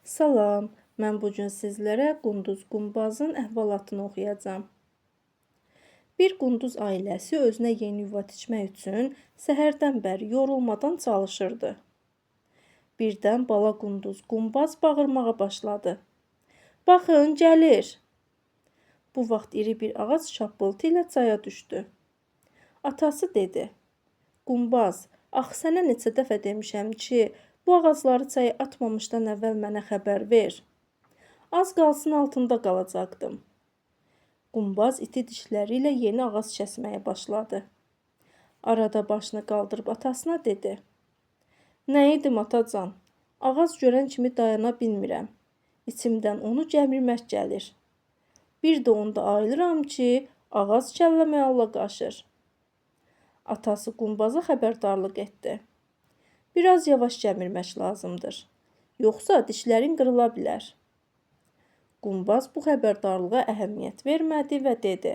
Salam, mən bugün sizlərə qunduz qumbazın əhvalatını oxuyacağam. Bir qunduz ailəsi özünə yeni yuva tikmək üçün səhərdən bəri yorulmadan çalışırdı. Birdən bala qunduz qumbaz bağırmağa başladı. Baxın, gəlir! Bu vaxt iri bir ağac şappıltı ilə çaya düşdü. Atası dedi, Qumbaz, axı sənə neçə dəfə demişəm ki, bu ağacları çaya atmamışdan əvvəl mənə xəbər ver. Az qalsın altında qalacaqdım. Qumbaz iti dişləri ilə yeni ağac kəsməyə başladı. Arada başını qaldırıb atasına dedi. Nə edim atacan? Ağac görən kimi dayana bilmirəm. İçimdən onu gəmirmək gəlir. Bir də onda ayılıram ki, ağac kəlləmə Allah qaşır. Atası qumbaza xəbərdarlıq etdi. Biraz yavaş gəmirmək lazımdır. Yoxsa dişlərin qırıla bilər. Qumbaz bu xəbərdarlığa əhəmiyyət vermədi və dedi.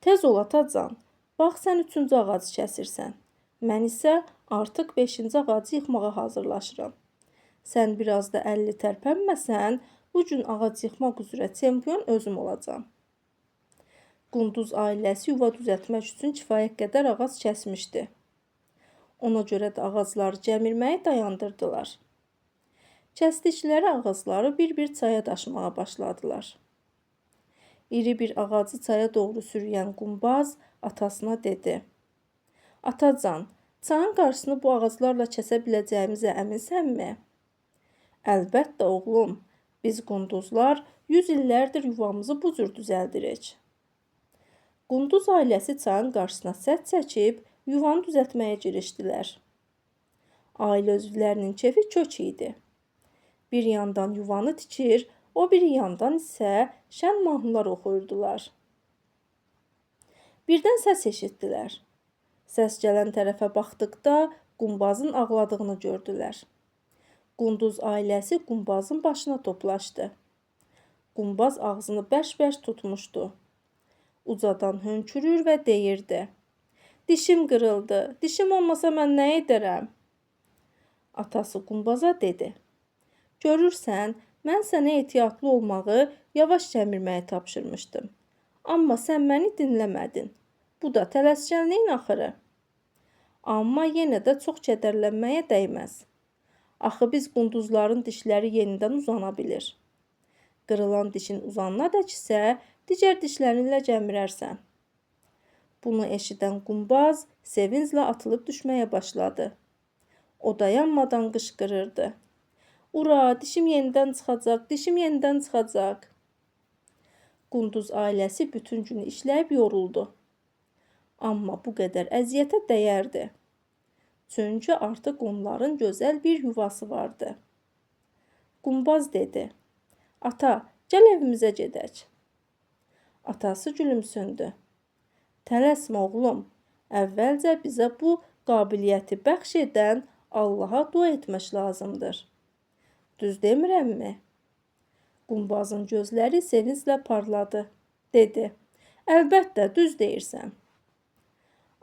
Tez ol atacan, bax sən 3-cü ağacı kəsirsən. Mən isə artıq 5-ci ağacı yıxmağa hazırlaşıram. Sən biraz da əlli tərpənməsən, bu gün ağac yıxmaq üzrə çempion özüm olacam. Qunduz ailəsi yuva düzəltmək üçün kifayət qədər ağac kəsmişdi. Ona görə də ağacları gəmirməyi dayandırdılar. Kəsdikləri ağacları bir-bir çaya daşımağa başladılar. İri bir ağacı çaya doğru sürüyən Qumbaz atasına dedi. Atacan, çayın qarşısını bu ağaclarla kəsə biləcəyimizə əminsənmi? Əlbəttə oğlum, biz qunduzlar 100 illərdir yuvamızı bu cür düzəldirik. Qunduz ailəsi çayın qarşısına sədd çəkib yuvanı düzəltməyə girişdilər. Ailə üzvlərinin kefi kök idi. Bir yandan yuvanı tikir, o bir yandan isə şən mahnılar oxuyurdular. Birdən səs eşitdilər. Səs gələn tərəfə baxdıqda Qumbazın ağladığını gördülər. Qunduz ailəsi Qumbazın başına toplaşdı. Qumbaz ağzını bərk-bərk tutmuşdu. Ucadan hönkürür və deyirdi. Dişim qırıldı, dişim olmasa mən nə edərəm? Atası Qumbaza dedi. Görürsən, mən sənə ehtiyatlı olmağı, yavaş gəmirməyi tapşırmışdım. Amma sən məni dinləmədin. Bu da tələskənliyin axırı. Amma yenə də çox kədərlənməyə dəyməz. Axı biz qunduzların dişləri yenidən uzana bilir. Qırılan dişin uzanına dək isə digər dişlərinlə gəmirərsən. Bunu eşidən Qumbaz sevinclə atılıb düşməyə başladı. O dayanmadan qışqırırdı. Ura, dişim yenidən çıxacaq, dişim yenidən çıxacaq. Qunduz ailəsi bütün günü işləyib yoruldu. Amma bu qədər əziyyətə dəyərdi. Çünki artıq onların gözəl bir yuvası vardı. Qumbaz dedi. Ata, gəl evimizə gedək. Atası gülümsündü. Tələsmə oğlum, əvvəlcə bizə bu qabiliyyəti bəxş edən Allaha dua etmək lazımdır. Düz demirəmmi? Qumbazın gözləri sevinclə parladı. Dedi, əlbəttə düz deyirsən.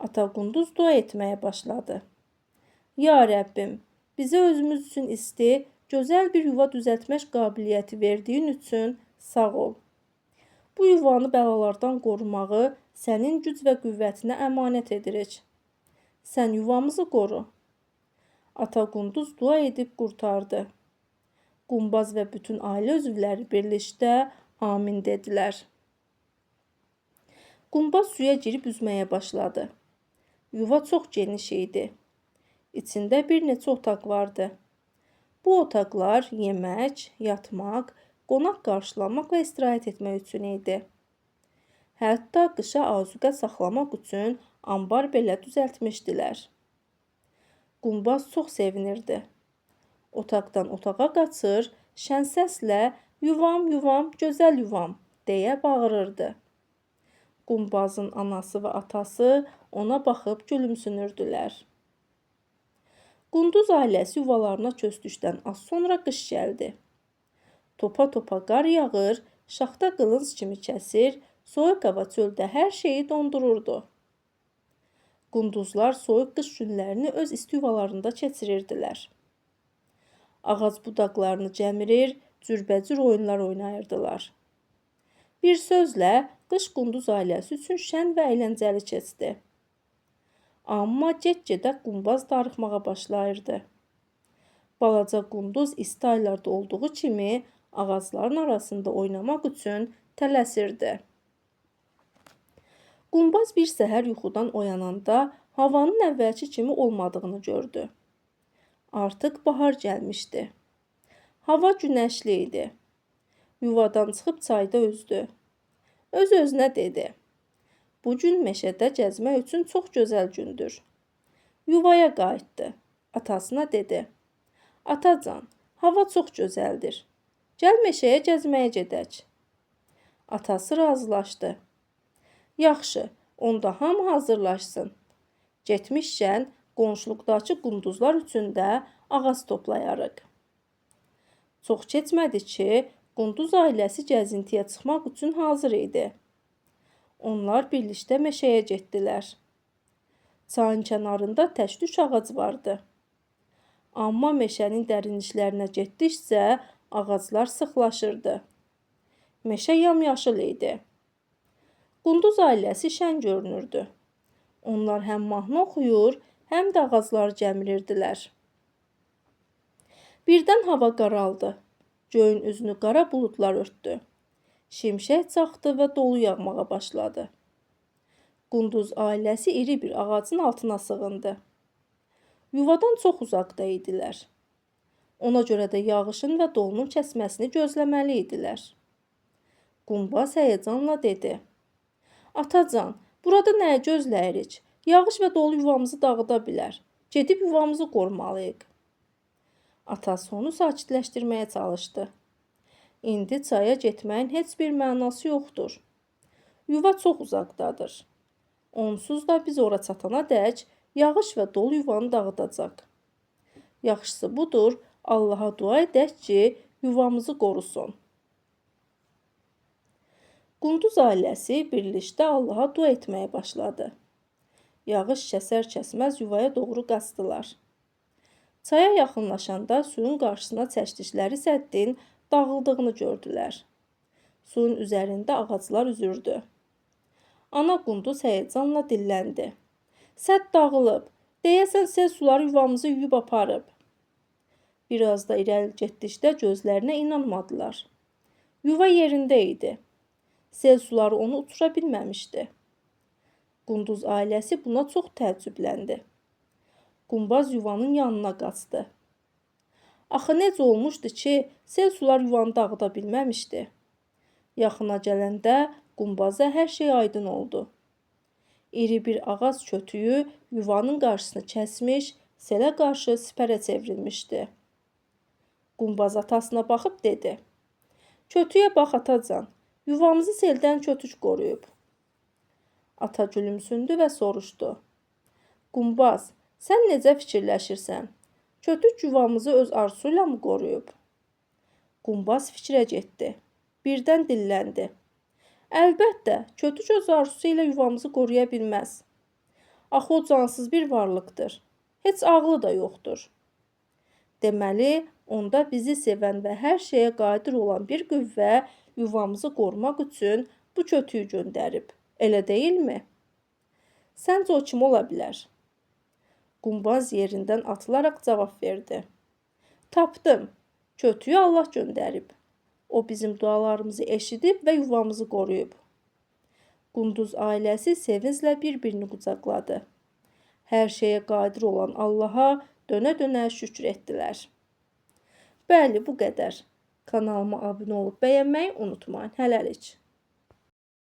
Ata qunduz dua etməyə başladı. Ya Rəbbim, bizə özümüz üçün isti, gözəl bir yuva düzəltmək qabiliyyəti verdiyin üçün sağ ol. Bu yuvanı bəlalardan qorumağı sənin güc və qüvvətinə əmanət edirik. Sən yuvamızı qoru. Ata qunduz dua edib qurtardı. Qumbaz və bütün ailə üzvləri birlikdə amin dedilər. Qumbaz suya girib üzməyə başladı. Yuva çox geniş idi. İçində bir neçə otaq vardı. Bu otaqlar yemək, yatmaq, qonaq qarşılamaq və istirahət etmək üçün idi. Hətta qışa azuqə saxlamaq üçün anbar belə düzəltmişdilər. Qumbaz çox sevinirdi. Otaqdan otağa qaçır, şən səslə yuvam, yuvam, gözəl yuvam deyə bağırırdı. Qumbazın anası və atası ona baxıb gülümsünürdülər. Qunduz ailəsi yuvalarına köçdükdən az sonra qış gəldi. Topa-topa qar yağır, şaxta qılınc kimi kəsir, soyuq hava çöldə hər şeyi dondururdu. Qunduzlar soyuq qış günlərini öz isti yuvalarında keçirirdilər. ağac budaqlarını cəmirir, cürbəcür oyunlar oynayırdılar. Bir sözlə, qış qunduz ailəsi üçün şən və əyləncəli keçdi. Amma get-gedə Qumbaz darıxmağa başlayırdı. Balaca qunduz isti aylarda olduğu kimi ağacların arasında oynamaq üçün tələsirdi. Qumbaz bir səhər yuxudan oyananda havanın əvvəlki kimi olmadığını gördü. Artıq bahar gəlmişdi. Hava günəşli idi. Yuvadan çıxıb çayda üzdü. Öz-özünə dedi: "Bu gün meşədə gəzmək üçün çox gözəl gündür." Yuvaya qayıtdı. Atasına dedi: "Atacan, hava çox gözəldir. Gəl meşəyə gəzməyə gedək." Atası razılaşdı. "Yaxşı, onda hamı hazırlaşsın. Getmişkən qonşuluqdakı qunduzlar üçün də ağac toplayarıq." Çox keçmədi ki, qunduz ailəsi gəzintiyə çıxmaq üçün hazır idi. Onlar birlikdə meşəyə getdilər. Çayın kənarında tək-tük ağac vardı. Amma meşənin dərinliklərinə getdikcə ağaclar sıxlaşırdı. Meşə yamyaşıl idi. Qunduz ailəsi şən görünürdü. Onlar həm mahnı oxuyur, həm də ağacları gəmirirdilər. Birdən hava qaraldı. Göyün üzünü qara buludlar örtdü. Şimşək çaxdı və dolu yağmağa başladı. Qunduz ailəsi iri bir ağacın altına sığındı. Yuvadan çox uzaqda idilər. Ona görə də yağışın və dolunun kəsməsini gözləməli idilər. Qumbaz həyəcanla dedi: "Atacan, burada nəyi gözləyirik? Yağış və dolu yuvamızı dağıda bilər. Gedib yuvamızı qorumalıyıq." Atası onu sakitləşdirməyə çalışdı. "İndi çaya getməyin heç bir mənası yoxdur. Yuva çox uzaqdadır. Onsuz da biz ora çatana dək yağış və dolu yuvanı dağıdacaq. Yaxşısı budur, Allaha dua edək ki, yuvamızı qorusun." Qunduz ailəsi birlikdə Allaha dua etməyə başladı. Yağış kəsər-kəsməz yuvaya doğru qaçdılar. Çaya yaxınlaşanda suyun qarşısına çəkdikləri səddin dağıldığını gördülər. Suyun üzərində ağaclar üzürdü. Ana qunduz həyəcanla dilləndi: "Sədd dağılıb. Deyəsən sel suları yuvamızı yuyub aparıb." Biraz da irəli getdikdə gözlərinə inanmadılar. Yuva yerində idi. Sel suları onu uçura bilməmişdi. Qunduz ailəsi buna çox təəccübləndi. Qumbaz yuvanın yanına qaçdı. Axı necə olmuşdu ki, sel sular yuvanı dağıda bilməmişdi? Yaxına gələndə Qumbaza hər şey aydın oldu. İri bir ağac kötüyü yuvanın qarşısını kəsmiş, selə qarşı sipərə çevrilmişdi. Qumbaz atasına baxıb dedi: "Kötüyə bax atacan, yuvamızı seldən kötük qoruyub." Ata gülümsündü və soruşdu: "Qumbaz, sən necə fikirləşirsən? Kötük yuvamızı öz arzusuyla mı qoruyub?" Qumbaz fikrə getdi. Birdən dilləndi: "Əlbəttə, kötük öz arzusu ilə yuvamızı qoruya bilməz. Axı o cansız bir varlıqdır. Heç ağlı da yoxdur. Deməli, onda bizi sevən və hər şeyə qadir olan bir qüvvə yuvamızı qorumaq üçün bu kötüyü göndərib. Elə deyilmi? Səncə o kim ola bilər?" Qumbaz yerindən atılaraq cavab verdi: "Tapdım. Kötüyü Allah göndərib. O bizim dualarımızı eşidib və yuvamızı qoruyub." Qunduz ailəsi sevinclə bir-birini qucaqladı. Hər şeyə qadir olan Allaha dönə-dönə şükür etdilər. Bəli, bu qədər. Kanalıma abunə olub bəyənməyi unutmayın. Hələlik.